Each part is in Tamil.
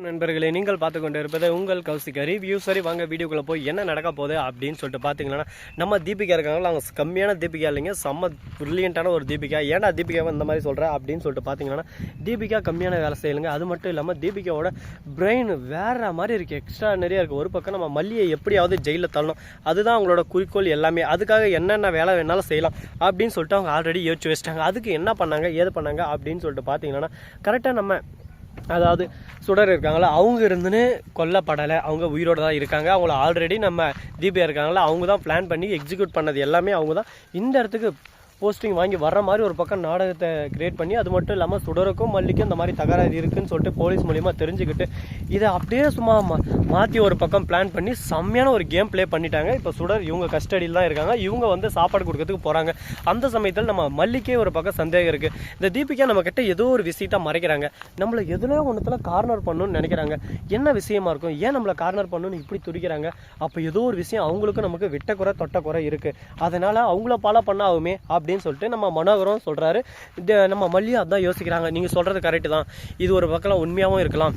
நண்பர்களே, நீங்கள் பார்த்து கொண்டு இருப்பது உங்கள் கௌசிகா ரிவ்யூ. சரி, வாங்க வீடியோக்குள்ளே போய் என்ன நடக்க போகுது அப்படின்னு சொல்லிட்டு பார்த்தீங்கன்னா, நம்ம தீபிகா இருக்காங்களா, அவங்க கம்மியான தீபிகா இல்லைங்க, செம்ம ப்ரில்லியண்ட்டான ஒரு தீபிகா. ஏன்டா தீபிகாவை இந்த மாதிரி சொல்கிறேன் அப்படின்னு சொல்லிட்டு பார்த்தீங்கன்னா, தீபிகா கம்மியான வேலை செய்யலுங்க. அது மட்டும் இல்லாமல் தீபிகாவோட பிரெயின் வேறு மாதிரி இருக்குது, எக்ஸ்ட்ரா நிறையா இருக்குது. ஒரு பக்கம் நம்ம மல்லியை எப்படியாவது ஜெயிலில் தள்ளணும், அதுதான் அவங்களோட குறிக்கோள் எல்லாமே. அதுக்காக என்னென்ன வேலை வேணாலும் செய்யலாம் அப்படின்னு சொல்லிட்டு அவங்க ஆல்ரெடி யோசிச்சு வச்சிட்டாங்க. அதுக்கு என்ன பண்ணாங்க, ஏது பண்ணாங்க அப்படின்னு சொல்லிட்டு பார்த்தீங்கன்னா, கரெக்டாக நம்ம அதாவது சுடர் இருக்காங்களா, அவங்க இருந்துன்னு கொல்லப்படலை, அவங்க உயிரோடு தான் இருக்காங்க. அவங்கள ஆல்ரெடி நம்ம தீபிகா இருக்காங்களா, அவங்க தான் பிளான் பண்ணி எக்ஸிக்யூட் பண்ணது எல்லாமே அவங்க தான். இந்த இடத்துக்கு போஸ்டிங் வாங்கி வர்ற மாதிரி ஒரு பக்கம் நாடகத்தை கிரியேட் பண்ணி, அது மட்டும் இல்லாமல் சுடருக்கும் மல்லிக்கும் இந்த மாதிரி தகராறு இருக்குதுன்னு சொல்லிட்டு போலீஸ் மூலிமா தெரிஞ்சுக்கிட்டு இதை அப்படியே சும்மா மாற்றி ஒரு பக்கம் பிளான் பண்ணி செம்மையான ஒரு கேம் ப்ளே பண்ணிட்டாங்க. இப்போ சுடர் இவங்க கஸ்டடியில் தான் இருக்காங்க. இவங்க வந்து சாப்பாடு கொடுக்கறதுக்கு போகிறாங்க. அந்த சமயத்தில் நம்ம மல்லிக்கே ஒரு பக்கம் சந்தேகம் இருக்குது. இந்த தீபிகா நம்மக்கிட்ட ஏதோ ஒரு விஷயத்தை மறைக்கிறாங்க, நம்மளை எதுனா ஒன்றுத்தில் கார்னர் பண்ணணும்னு நினைக்கிறாங்க. என்ன விஷயமா இருக்கும், ஏன் நம்மளை கார்னர் பண்ணணும்னு இப்படி துடிக்கிறாங்க? அப்போ ஏதோ ஒரு விஷயம் அவங்களுக்கும் நமக்கு விட்டக்குறை தொட்டக்குறை இருக்குது, அதனால் அவங்கள ஃபாலோ பண்ண ஆகுமே அப்படின்னு சொல்லிட்டு நம்ம மனோகரம் சொல்கிறாரு. நம்ம மல்லியும் அதான் யோசிக்கிறாங்க. நீங்கள் சொல்கிறது கரெக்டு தான், இது ஒரு பக்கம் உண்மையாகவும் இருக்கலாம்,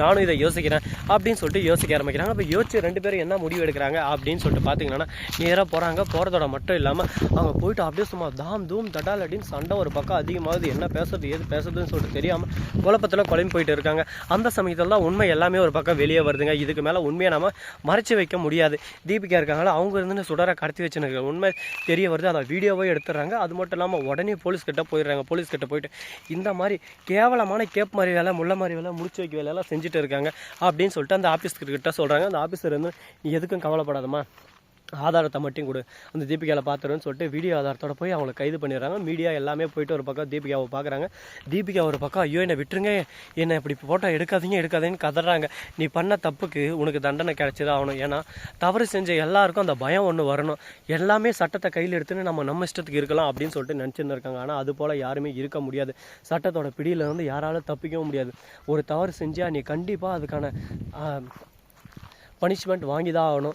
நானும் இதை யோசிக்கிறேன் அப்படின்னு சொல்லிட்டு யோசிக்க ஆரம்பிக்கிறாங்க. அப்போ யோசிச்சு ரெண்டு பேரும் என்ன முடிவு எடுக்கிறாங்க அப்படின்னு சொல்லிட்டு பார்த்தீங்கன்னா, நேராக போகிறாங்க. போகிறதோட மட்டும் இல்லாமல் அவங்க போயிட்டு அப்படியே சும்மா தாம் தூம் தடால் அப்படின்னு சண்டை ஒரு பக்கம் அதிகமாகுது. என்ன பேசுறது ஏது பேசுறதுன்னு சொல்லிட்டு தெரியாமல் குழப்பத்தில் குழம்பு போயிட்டு இருக்காங்க. அந்த சமயத்தில் தான் உண்மை எல்லாமே ஒரு பக்கம் வெளியே வருதுங்க. இதுக்கு மேலே உண்மையை நம்ம மறைச்சி வைக்க முடியாது. தீபிகா இருக்காங்களா, அவங்க இருந்து சுடரை கடத்தி வச்சுன்னு உண்மை தெரிய வருது. அதை வீடியோவே எடுத்துடுறாங்க. அது மட்டும் இல்லாமல் உடனே போலீஸ்கிட்ட போயிடுறாங்க. போலீஸ்கிட்ட போயிட்டு இந்த மாதிரி கேவலமான கேப் மாதிரி வேலை, முள்ள மாதிரி வேலை, முடிச்சு வைக்க வேலையெல்லாம் செஞ்சுட்டு இருக்காங்க அப்படின்னு சொல்லிட்டு அந்த ஆஃபீஸ்கிட்ட சொல்கிறாங்க. அந்த ஆஃபீஸர் வந்து நீ எதுக்கும் கவலைப்படாதம்மா, ஆதாரத்தை மட்டும் கொடு, அந்த தீபிகாவில் பார்த்துருன்னு சொல்லிட்டு வீடியோ ஆதாரத்தோட போய் அவங்கள கைது பண்ணிடுறாங்க. மீடியா எல்லாமே போயிட்டு ஒரு பக்கம் தீபிகாவை பார்க்குறாங்க. தீபிகா ஒரு பக்கம் ஐயோ என்னை விட்டுருங்க, என்னை இப்படி ஃபோட்டோ எடுக்காதீங்கன்னு கதறாங்க. நீ பண்ண தப்புக்கு உனக்கு தண்டனை கிடைச்சது ஆகணும். ஏன்னா தவறு செஞ்ச எல்லாருக்கும் அந்த பயம் ஒன்று வரணும். எல்லாமே சட்டத்தை கையில் எடுத்துன்னு நம்ம இஷ்டத்துக்கு இருக்கலாம் அப்படின்னு சொல்லிட்டு நினச்சின்னு இருக்காங்க. ஆனால் அது போல் யாருமே இருக்க முடியாது. சட்டத்தோட பிடியிலேருந்து யாராலும் தப்பிக்கவும் முடியாது. ஒரு தவறு செஞ்சால் நீ கண்டிப்பாக அதுக்கான பனிஷ்மெண்ட் வாங்கி தான் ஆகணும்.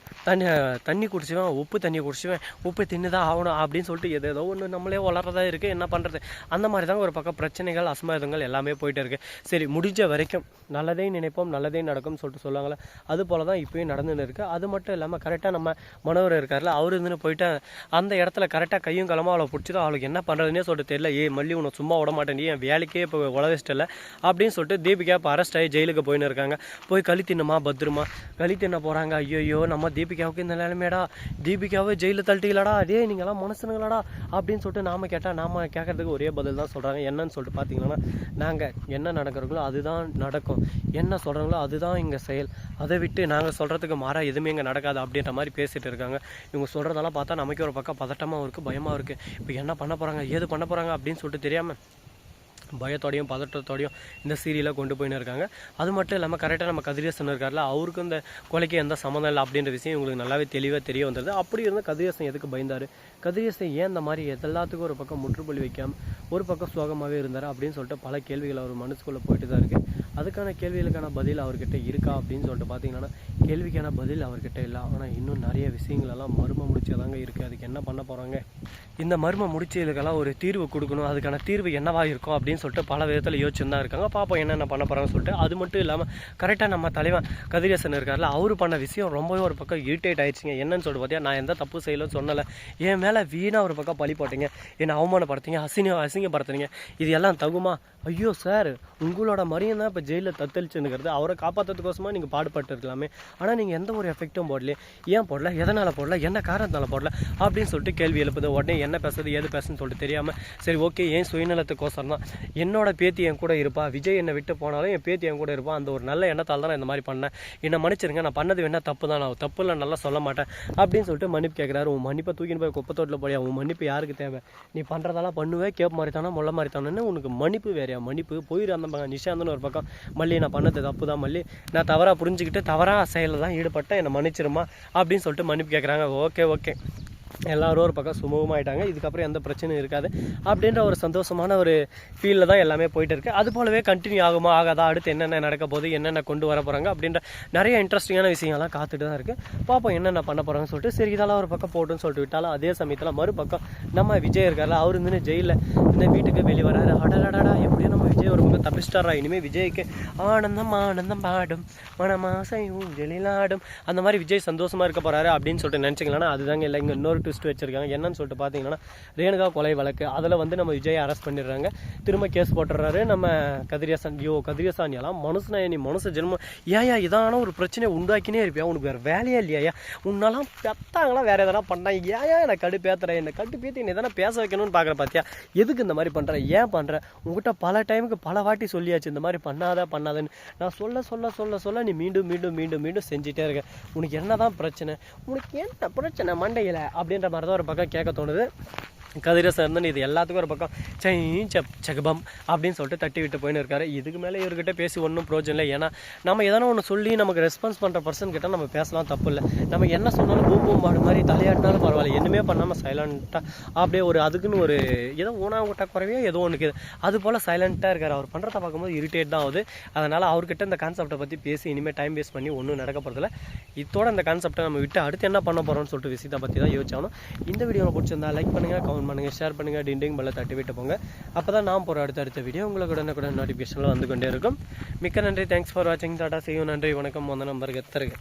தண்ணி குடிச்சுவேன், உப்பு தண்ணியை குடிச்சுவேன், உப்பு தின்னு தான் ஆகணும் அப்படின்னு சொல்லிட்டு ஏதோ ஒன்று நம்மளே வளர்றதா இருக்குது. என்ன பண்ணுறது, அந்த மாதிரி தான் ஒரு பக்கம் பிரச்சனைகள் அசம்பாவிதங்கள் எல்லாமே போயிட்டு இருக்குது. சரி, முடிஞ்ச வரைக்கும் நல்லதே நினைப்போம் நல்லதே நடக்கும்னு சொல்லிட்டு சொல்லுவாங்களே, அது போல் தான் இப்போயும் நடந்துன்னு இருக்குது. அது மட்டும் இல்லாமல் கரெக்டாக நம்ம மனோகர் இருக்கார்ல, அவர் இருந்துன்னு போயிட்டு அந்த இடத்துல கரெக்டாக கையும் களமாக அவளை பிடிச்சிடும். அவளுக்கு என்ன பண்ணுறதுனே சொல்லிட்டு தெரியல. மல்லி உன்னை சும்மா விட மாட்டேன், என் வேலைக்கே இப்போ உழவச்சிட்டல அப்படின்னு சொல்லிட்டு தீபிகா இப்போ அரெஸ்ட் ஆகி ஜெயிலுக்கு போயின்னு இருக்காங்க. போய் களி தின்னுமா பத்திரமா களி தின்ன போகிறாங்க. ஐயோ நம்ம தீபிகாவுக்கு இந்த நிலைமையாடா, தீபிகாவை ஜெயிலில் தள்ளிட்டீங்களாடா, அதே நீங்களாம் மனசுனுங்களாடா அப்படின்னு சொல்லிட்டு நாம் கேட்டால் நாம் கேட்கறதுக்கு ஒரே பதில் தான் சொல்கிறாங்க. என்னன்னு சொல்லிட்டு பார்த்தீங்கன்னா, நாங்கள் என்ன நடக்கிறோங்களோ அதுதான் நடக்கும், என்ன சொல்கிறாங்களோ அதுதான் இங்கே செயல், அதை விட்டு நாங்கள் சொல்கிறதுக்கு மாறாக எதுவுமே இங்கே நடக்காது அப்படின்ற மாதிரி பேசிகிட்டு இருக்காங்க. இவங்க சொல்கிறதெல்லாம் பார்த்தா நமக்கு ஒரு பக்கம் பதட்டமாக இருக்குது, பயமாக இருக்குது. இப்போ என்ன பண்ண போகிறாங்க ஏது பண்ண போகிறாங்க அப்படின்னு சொல்லிட்டு தெரியாமல் பயத்தோடையும் பதட்டத்தோடையும் இந்த சீரியலை கொண்டு போயின்னு இருக்காங்க. அது மட்டும் இல்லாமல் கரெக்டாக நம்ம கதிரேசன் இருக்கார்ல, அவருக்கு இந்த கொலைக்கு எந்த சம்மந்தம் இல்லை அப்படின்ற விஷயம் இவங்களுக்கு நல்லாவே தெளிவாக தெரிய வந்தது. அப்படி இருந்தால் கதிரேசன் எதுக்கு பயந்தார், கதிரேசன் ஏன் இந்த மாதிரி எல்லாத்துக்கும் ஒரு பக்கம் முற்றுப்புள்ளி வைக்காமல் ஒரு பக்கம் சோகமாகவே இருந்தார் அப்படின்னு சொல்லிட்டு பல கேள்விகள் அவர் மனசுக்குள்ளே போயிட்டு தான் இருக்குது. அதுக்கான கேள்விகளுக்கான பதில் அவர்கிட்ட இருக்கா அப்படின்னு சொல்லிட்டு பார்த்தீங்கன்னா, கேள்விக்கான பதில் அவர்கிட்ட இல்லை. ஆனால் இன்னும் நிறைய விஷயங்களெல்லாம் மர்ம முடிச்சதாங்க இருக்குது. அதுக்கு என்ன பண்ண போகிறாங்க, இந்த மர்ம முடிச்சதுக்கெல்லாம் ஒரு தீர்வு கொடுக்கணும், அதுக்கான தீர்வு என்னவா இருக்கும் அப்படின்னு சொல்லிட்டு பல விதத்தில் யோசிச்சுன்னு தான் இருக்காங்க. பார்ப்போம் என்னென்ன பண்ண போகிறாங்கன்னு சொல்லிட்டு. அது மட்டும் இல்லாமல் கரெக்டாக நம்ம தலைவன் கதிரேசன் இருக்கார்ல, அவர் பண்ண விஷயம் ரொம்பவே ஒரு பக்கம் இரிட்டேட் ஆயிடுச்சுங்க. என்னன்னு சொல்லிட்டு பார்த்தியா, நான் எந்த தப்பு செய்யலன்னு சொன்னலை, என் மேலே வீணாக ஒரு பக்கம் பழி போட்டீங்க, என்னை அவமானப்படுத்திங்க, அசிங்கப்படுத்துறீங்க, இது எல்லாம் தகுமா? ஐயோ சார், உங்களோட மரியம் தான் இப்போ ஜெயிலில் தத்தளிச்சுன்னுக்கிறது, அவரை காப்பாற்றுறதுக்கோசமாக நீங்கள் பாடுபட்டு இருக்கலாமே, ஆனால் நீங்கள் எந்த ஒரு எஃபெக்டும் போடலையே, ஏன் போடல, எதனால் போடல, என்ன காரணத்தினால போடல அப்படின்னு சொல்லிட்டு கேள்வி எழுப்புது. உடனே என்ன பேசுறது ஏது பேசுன்னு சொல்லிட்டு தெரியாமல், சரி ஓகே ஏன் சுயநலத்துக்கோசரம் தான், என்னோட பேத்தி என் கூட இருப்பா, விஜய் என்னை விட்டு போனாலும் என் பேத்தி என் கூட இருப்பா, அந்த ஒரு நல்ல எண்ணத்தால் தான் நான் இந்த மாதிரி பண்ணேன், என்னை மன்னிச்சிருங்க, நான் பண்ணது வேணா தப்பு தான், நான் தப்பு இல்லை நல்லா சொல்ல மாட்டேன் அப்படின்னு சொல்லிட்டு மன்னிப்பு கேட்குறாரு. உன் மன்னிப்பை தூக்கின்னு போய் குப்பத்தோட்டில் போடியா, உன் மன்னிப்பு யாருக்கு தேவை, நீ பண்ணுறதெல்லாம் பண்ணுவேன், கேப் மாதிரி தானே முள்ள மாதிரி தானே, உனக்கு மன்னிப்பு வேறையா, மன்னிப்பு போயிரு. அந்த நிஷாந்தன்னு ஒரு பக்கம், மல்லி நான் பண்ணது தப்பு தான் மல்லி, நான் தவறாக புரிஞ்சுக்கிட்டு தவறாக செயலில் தான் ஈடுபட்டேன், என்னை மன்னிச்சிருமா அப்படின்னு சொல்லிட்டு மன்னிப்பு கேட்குறாங்க. ஓகே எல்லோரும் ஒரு பக்கம் சுமூகமாயிட்டாங்க. இதுக்கப்புறம் எந்த பிரச்சனையும் இருக்காது அப்படின்ற ஒரு சந்தோஷமான ஒரு ஃபீலில் தான் எல்லாமே போயிட்டு இருக்குது. அது போலவே கண்டினியூ ஆகுமா ஆகாதா, அடுத்து என்னென்ன நடக்க போகுது, என்னென்ன கொண்டு வர போகிறாங்க அப்படின்ற நிறைய இன்ட்ரெஸ்டிங்கான விஷயங்கள்லாம் காத்துட்டு தான் இருக்குது. பார்ப்போம் என்னென்ன பண்ண போகிறாங்கன்னு சொல்லிட்டு. சரி இதெல்லாம் ஒரு பக்கம் போட்டுன்னு சொல்லிட்டு விட்டாலும் அதே சமயத்தில் மறுபக்கம் நம்ம விஜய் இருக்கார்ல, அவர் வந்து ஜெயிலில் இந்த வீட்டுக்கு வெளியே வராரு. அடடடா எப்படியும் நம்ம விஜய் ஒரு பக்கம் தப்பிச்சிட்டாரா, இனிமேல் விஜய்க்கு ஆனந்தம் ஆனந்தம் பாடும் மனமாசையும் ஜெலிலாடும் அந்த மாதிரி விஜய் சந்தோஷமாக இருக்க போகிறாரு அப்படின்னு சொல்லிட்டு நினச்சிங்களா, அதுதாங்க இல்லை. இங்கே இன்னொரு ட்விஸ்ட் வச்சிருக்காங்க. என்னன்னு சொல்லிட்டு பார்த்தீங்கன்னா, ரேணுகா கொலை வழக்கு அதில் வந்து நம்ம விஜய் அரெஸ்ட் பண்ணிடுறாங்க. திரும்ப கேஸ் போட்டுறாரு நம்ம கதிரியசான். கதிரியசானியெல்லாம் மனுஷனா, நீ மனுஷ ஜென்மம் ஏயா இதான ஒரு பிரச்சனையை உண்டாக்கினே இருப்பியா, உனக்கு வேறு வேலையே இல்லையா, உன்னெல்லாம் பெத்தாங்களாம் வேறு எதனா பண்ணா ஏயா என்னை கடுப்பேத்துற, என்னை கடுப்பேற்றி என்ன எதனா பேச வைக்கணும்னு பார்க்குற பார்த்தியா, எதுக்கு இந்த மாதிரி பண்ணுற, ஏன் பண்ணுற, உங்ககிட்ட பல டைமுக்கு பல வாட்டி சொல்லியாச்சு இந்த மாதிரி பண்ணாதன்னு. நான் சொல்ல சொல்ல சொல்ல சொல்ல நீ மீண்டும் மீண்டும் மீண்டும் மீண்டும் செஞ்சுட்டே இருக்க, உனக்கு என்ன தான் பிரச்சனை, உனக்கு என்ன பிரச்சனை மண்டையில் அப்படின்ற மாதிரி தான் ஒரு பக்கம் கேட்க தோணுது. கதிரேசன் இருந்துன்னு இது எல்லாத்துக்கும் ஒரு பக்கம் சகபம் அப்படின்னு சொல்லிட்டு தட்டி விட்டு போயின்னு இருக்காரு. இதுக்கு மேலே இவர்கிட்ட பேசி ஒன்றும் பிரோஜனம் இல்லை. ஏன்னா நம்ம எதனா ஒன்று சொல்லி நமக்கு ரெஸ்பான்ஸ் பண்ணுற பர்சன் கிட்ட நம்ம பேசலாம், தப்பு இல்லை. நம்ம என்ன சொன்னாலும் பூம் பாடு மாதிரி தலையாட்டினாலும் பரவாயில்ல, என்னமே பண்ணாமல் சைலண்ட்டாக அப்படியே ஒரு அதுக்குன்னு ஒரு ஏதோ ஊனாங்கிட்ட குறைவே ஏதோ ஒன்று அது போல் சைலண்ட்டாக இருக்கார். அவர் பண்ணுறத பார்க்கும்போது இரிட்டேட் தான் ஆகுது. அதனால் அவர்கிட்ட இந்த கான்செப்டை பற்றி பேசி இனிமேல் டைம் வேஸ்ட் பண்ணி ஒன்றும் நடக்க போகிறதில்ல. இதோட இந்த கான்செப்டை நம்ம விட்டு அடுத்து என்ன பண்ண போகிறோம்னு சொல்லிட்டு விஷயத்தை பற்றி தான் யோசிச்சாலும். இந்த வீடியோவை பிடிச்சிருந்தா லைக் பண்ணுங்கள், கமெண்ட் பண்ணுங்கள், ஷேர் பண்ணுங்கள், டிண்டிங் பெல்லை தட்டி விட்டு போங்க. அப்போ தான் நான் போகிற அடுத்த வீடியோ உங்களுக்கு உடனே நோட்டிஃபிகேஷனில் வந்து கொண்டே இருக்கும். மிக்க நன்றி. தேங்க்ஸ் ஃபார் வாட்சிங். Tata, see you. நன்றி, வணக்கம். வந்த நம்பருக்கு தருங்க.